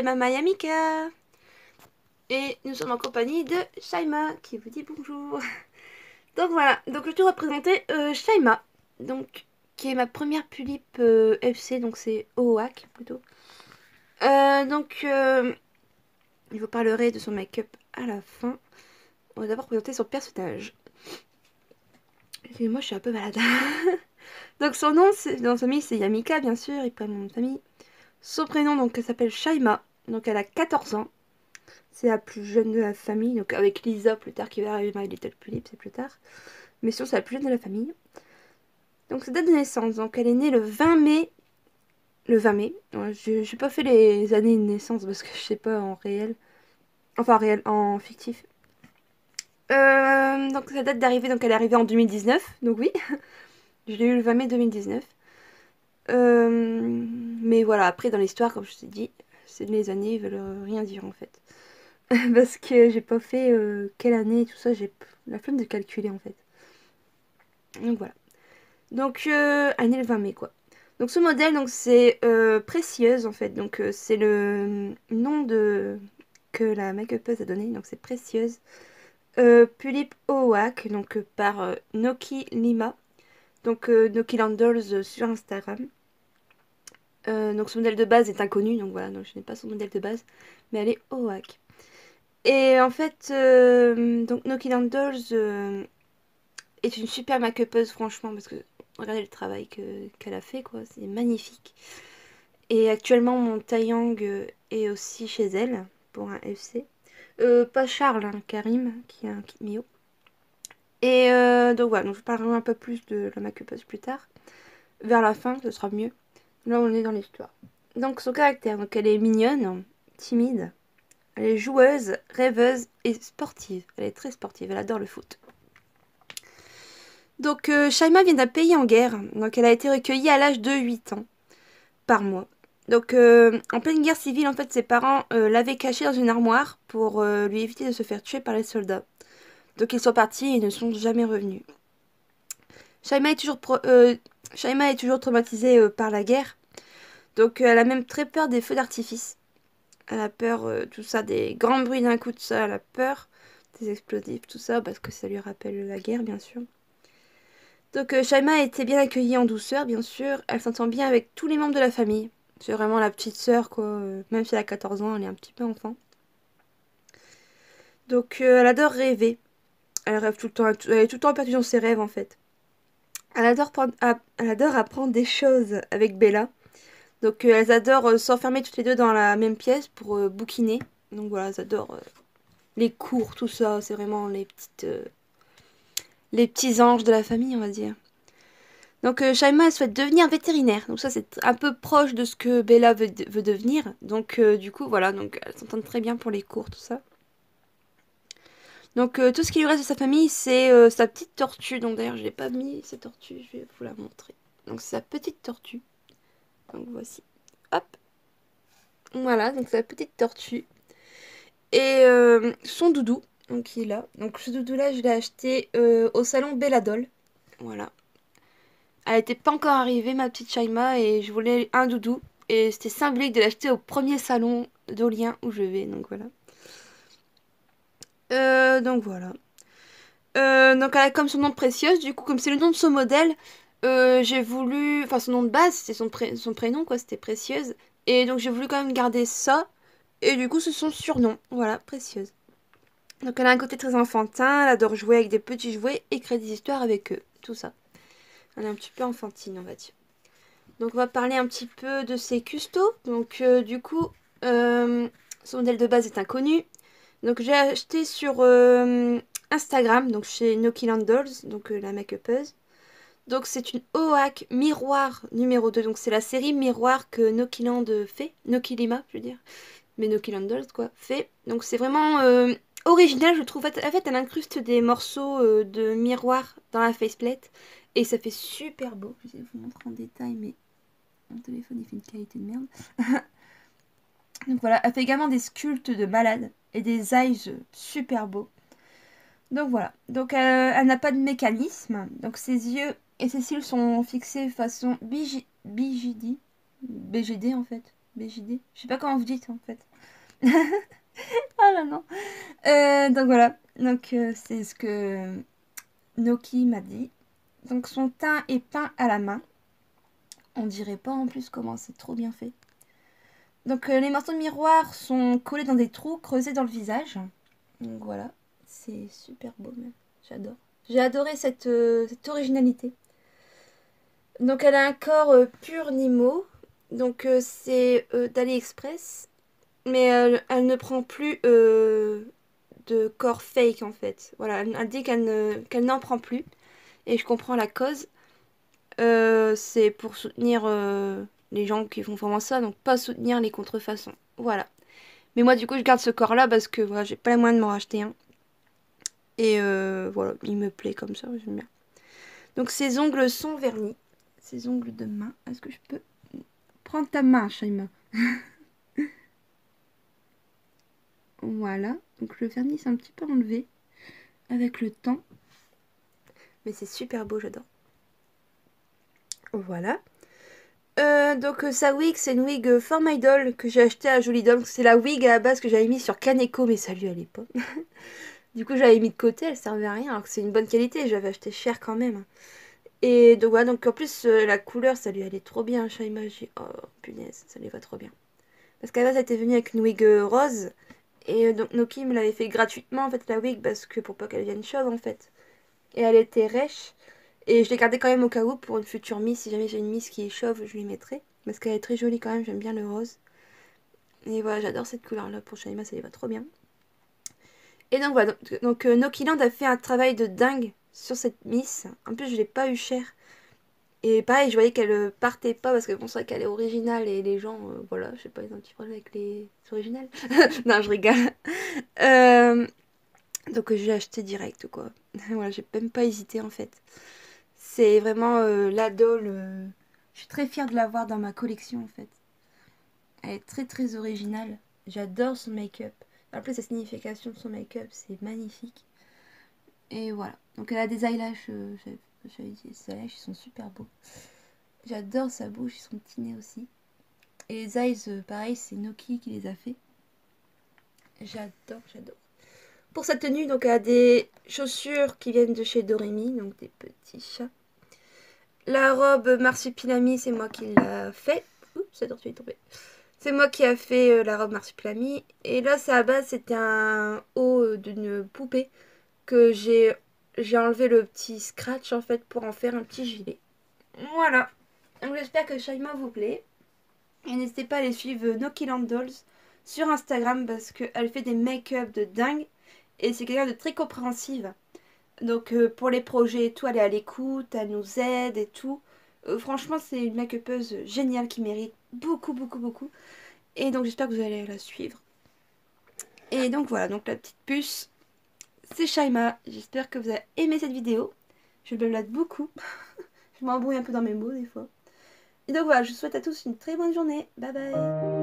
Mama Yamika. Et nous sommes en compagnie de Shaima qui vous dit bonjour. Donc voilà, donc je vais te représenter Shaima, donc qui est ma première Pulipe FC, donc c'est OOAC plutôt. Je vous parlerai de son make-up à la fin. On va d'abord présenter son personnage. Excusez-moi, je suis un peu malade. Donc son nom, dans sa famille, c'est Yamika bien sûr, il prend mon nom de famille. Son prénom donc elle s'appelle Shaima, donc elle a 14 ans. C'est la plus jeune de la famille, donc avec Lisa plus tard qui va arriver My Little Pulipe, c'est plus tard. Mais sinon c'est la plus jeune de la famille. Donc sa date de naissance, donc elle est née le 20 mai. Le 20 mai. Ouais, j'ai pas fait les années de naissance parce que je sais pas en réel. Enfin réel, en fictif. Donc sa date d'arrivée, donc elle est arrivée en 2019, donc oui. Je l'ai eu le 20 mai 2019. Mais voilà, après dans l'histoire, comme je t'ai dit, les années veulent rien dire en fait. Parce que j'ai pas fait quelle année et tout ça, j'ai la flemme de calculer en fait. Donc voilà. Donc année le 20 mai quoi. Donc ce modèle donc c'est Précieuse en fait. Donc c'est le nom de que la make-upeuse a donné. Donc c'est Précieuse. Pulipe Oak donc par Noki Lima. Donc Noki Landers sur Instagram. Donc son modèle de base est inconnu. Donc voilà, donc je n'ai pas son modèle de base. Mais elle est Oak. Et en fait, donc Noki Landers est une super make-upeuse franchement parce que regardez le travail qu'elle a fait quoi, c'est magnifique. Et actuellement mon Taeyang est aussi chez elle pour un FC. Pas Charles, hein, Karim qui est un Kit Mio. Et donc voilà, donc je parlerai un peu plus de la make-upeuse plus tard. Vers la fin, ce sera mieux. Là on est dans l'histoire. Donc son caractère, donc elle est mignonne, timide. Elle est joueuse, rêveuse et sportive. Elle est très sportive, elle adore le foot. Donc Shaima vient d'un pays en guerre. Donc elle a été recueillie à l'âge de 8 ans par mois. Donc en pleine guerre civile, en fait, ses parents l'avaient cachée dans une armoire pour lui éviter de se faire tuer par les soldats. Donc ils sont partis et ne sont jamais revenus. Shaima est toujours traumatisée par la guerre. Donc elle a même très peur des feux d'artifice. Elle a peur, tout ça, des grands bruits d'un coup, tout ça, elle a peur des explosifs, tout ça, parce que ça lui rappelle la guerre, bien sûr. Donc Shaima a été bien accueillie en douceur, bien sûr. Elle s'entend bien avec tous les membres de la famille. C'est vraiment la petite sœur, quoi. Même si elle a 14 ans, elle est un petit peu enfant. Donc elle adore rêver. Elle rêve tout le temps, elle est tout le temps perdue dans ses rêves, en fait. Elle adore apprendre des choses avec Bella. Donc elles adorent s'enfermer toutes les deux dans la même pièce pour bouquiner. Donc voilà, elles adorent les cours, tout ça. C'est vraiment les petits anges de la famille, on va dire. Donc Shaima elle souhaite devenir vétérinaire. Donc ça c'est un peu proche de ce que Bella veut devenir. Donc du coup voilà, donc elles s'entendent très bien pour les cours, tout ça. Donc tout ce qui lui reste de sa famille c'est sa petite tortue. Donc d'ailleurs je n'ai pas mis cette tortue, je vais vous la montrer. Donc c'est sa petite tortue. Donc voici. Hop. Voilà, donc c'est sa petite tortue. Et son doudou, donc il est là. Donc ce doudou là je l'ai acheté au salon Belladol. Voilà. Elle était pas encore arrivée, ma petite Shaima, et je voulais un doudou. Et c'était symbolique de l'acheter au premier salon d'Olien où je vais, donc voilà. Donc voilà. Donc elle a comme son nom de Précieuse, du coup, comme c'est le nom de son modèle, j'ai voulu... Enfin, son nom de base, c'était son prénom, quoi, c'était Précieuse. Et donc j'ai voulu quand même garder ça. Et du coup, c'est son surnom. Voilà, Précieuse. Donc elle a un côté très enfantin, elle adore jouer avec des petits jouets et créer des histoires avec eux. Tout ça. Elle est un petit peu enfantine, on va dire. Donc on va parler un petit peu de ses custos. Donc du coup, son modèle de base est inconnu. Donc j'ai acheté sur Instagram, donc chez Noki Landers, donc la make-upeuse. Donc c'est une OAC Miroir numéro 2. Donc c'est la série Miroir que Noki Land fait. Noki Lima, je veux dire. Mais Noki Landers, quoi, fait. Donc c'est vraiment original, je trouve. En fait, elle incruste des morceaux de miroir dans la faceplate. Et ça fait super beau. Je vais vous montrer en détail, mais mon téléphone il fait une qualité de merde. Donc voilà, elle fait également des sculptes de malade et des eyes super beaux. Donc voilà, donc elle n'a pas de mécanisme. Donc ses yeux et ses cils sont fixés façon BGD en fait. BJD. Je sais pas comment vous dites en fait. Ah là non. Donc voilà. Donc c'est ce que Noki m'a dit. Donc son teint est peint à la main. On dirait pas en plus comment c'est trop bien fait. Donc les morceaux de miroir sont collés dans des trous creusés dans le visage. Donc voilà. C'est super beau même. J'adore. J'ai adoré cette originalité. Donc elle a un corps pur Nimo. Donc c'est d'AliExpress. Mais elle ne prend plus de corps fake en fait. Voilà, elle dit qu'elle n'en prend plus. Et je comprends la cause. C'est pour soutenir les gens qui font vraiment ça. Donc pas soutenir les contrefaçons. Voilà. Mais moi du coup je garde ce corps là parce que voilà, j'ai pas les moyens de m'en racheter un. Et voilà, il me plaît comme ça, j'aime bien. Donc ses ongles sont vernis. Ses ongles de main. Est-ce que je peux prendre ta main, Shaima? Voilà. Donc le vernis c'est un petit peu enlevé avec le temps. Mais c'est super beau, j'adore. Voilà. Donc sa wig, c'est une wig For My Doll que j'ai acheté à Jolie Doll. C'est la wig à la base que j'avais mis sur Kaneko, mais ça lui allait pas. Du coup, j'avais mis de côté, elle servait à rien, alors que c'est une bonne qualité, j'avais acheté cher quand même. Et donc voilà, donc en plus, la couleur, ça lui allait trop bien, Shaima. J'ai oh punaise, ça lui va trop bien. Parce qu'à la base, elle était venue avec une wig rose. Et donc Noki me l'avait fait gratuitement, en fait, la wig, parce que pour pas qu'elle vienne chauve, en fait. Et elle était rêche. Et je l'ai gardée quand même au cas où pour une future miss. Si jamais j'ai une miss qui est chauve, je lui mettrai. Parce qu'elle est très jolie quand même, j'aime bien le rose. Et voilà, j'adore cette couleur-là pour Shaima, ça lui va trop bien. Et donc voilà, donc Nokiland a fait un travail de dingue sur cette miss. En plus, je l'ai pas eu cher. Et pareil, je voyais qu'elle partait pas parce que bon, c'est vrai qu'elle est originale et les gens, voilà, je sais pas, ils ont un petit problème avec les originales. Non, je rigole. Euh, donc je l'ai acheté direct, quoi. Voilà, j'ai même pas hésité en fait. C'est vraiment la doll. Je suis très fière de l'avoir dans ma collection en fait. Elle est très très originale. J'adore son make-up. En plus, la signification de son make-up, c'est magnifique. Et voilà. Donc elle a des eyelashes. J'avais dit, ces eyelashes, ils sont super beaux. J'adore sa bouche, son petit nez aussi. Et les eyes, pareil, c'est Noki qui les a fait. J'adore, j'adore. Pour sa tenue, donc elle a des chaussures qui viennent de chez Doremi, donc des petits chats. La robe Marsupilami, c'est moi qui l'a fait. Oups, cette tortue est tombée. C'est moi qui a fait la robe Marsupilami. Et là, c'est à la base, c'était un haut d'une poupée que j'ai enlevé le petit scratch en fait pour en faire un petit gilet. Voilà. Donc j'espère que Shaima vous plaît. Et n'hésitez pas à aller suivre Nokiland Dolls sur Instagram parce qu'elle fait des make-up de dingue. Et c'est quelqu'un de très compréhensive. Donc pour les projets et tout, elle est à l'écoute, elle nous aide et tout. Franchement, c'est une make-upeuse géniale qui mérite beaucoup, beaucoup, beaucoup. Et donc j'espère que vous allez la suivre. Et donc voilà, donc la petite puce, c'est Shaima. J'espère que vous avez aimé cette vidéo. Je blablate beaucoup. Je m'embrouille un peu dans mes mots des fois. Et donc voilà, je vous souhaite à tous une très bonne journée. Bye bye.